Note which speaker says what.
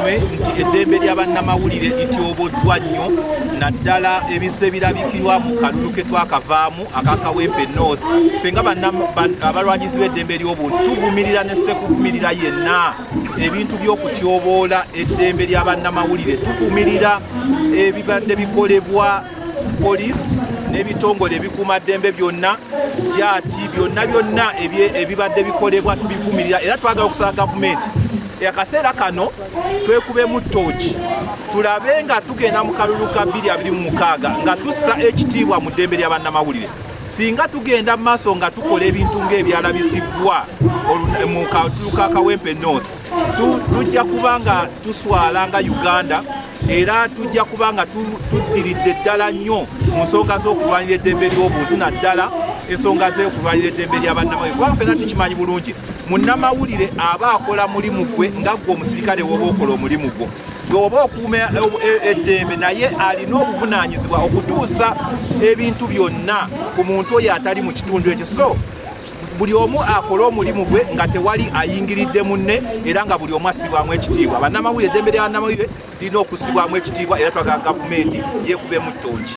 Speaker 1: tukimanyinywe nti eddembe ly'abannamawulire lityoboddwa nnyo naddala ebise birabikirwa mu kalulu ke twakavaamu akakawempe north. Ffe nga abalwanyizi b'eddembe ly'obuntu tuvumirira ne sekuvumirira yenna ebintu by'okutyoboola eddembe ly'abannamawulire. Tuvumirira ebibadde bikolebwa poliisi n'ebitongole ebikuumaddembe byonna jaati byonna ebibadde bikolebwa tubivumirira era twagala okusaba gavumenti akaseera kano twekubemu ttooki tulabe nga tugenda mu kalulu ka 2026 nga tussa ekitiibwa mu ddembe ly'abannamawulire. Singa tugenda mu maaso nga tukola ebintu ng'ebyalabisibbwa mu kalulu ka Kawempe North tujja kuba nga tuswala nga Uganda era tujja kuba nga tuddiridde ddala nnyo mu nsonga z'okulwanira eddembe ly'obuntu naddala ensonga z'okulwanira eddembe ly'abannamawulire. Kubanga ffenna tukimanyi bulungi munnamawulire aba akola mulimu gwe nga ggwe omusirikale w'oba okola omulimu gwo. Bw'oba okuuma eddembe naye alina obuvunaanyizibwa okutuusa ebintu byonna ku muntu oyo atali mu kitundu ekyo. So buli omu akola omulimu gwe nga tewali ayingiridde munne era nga buli omu assibwamu ekitiibwa. Bannamawulire eddembe ly'abannamawulire lirina okussibwamu ekitiibwa era twagala gavumenti yeekubemu ttooki.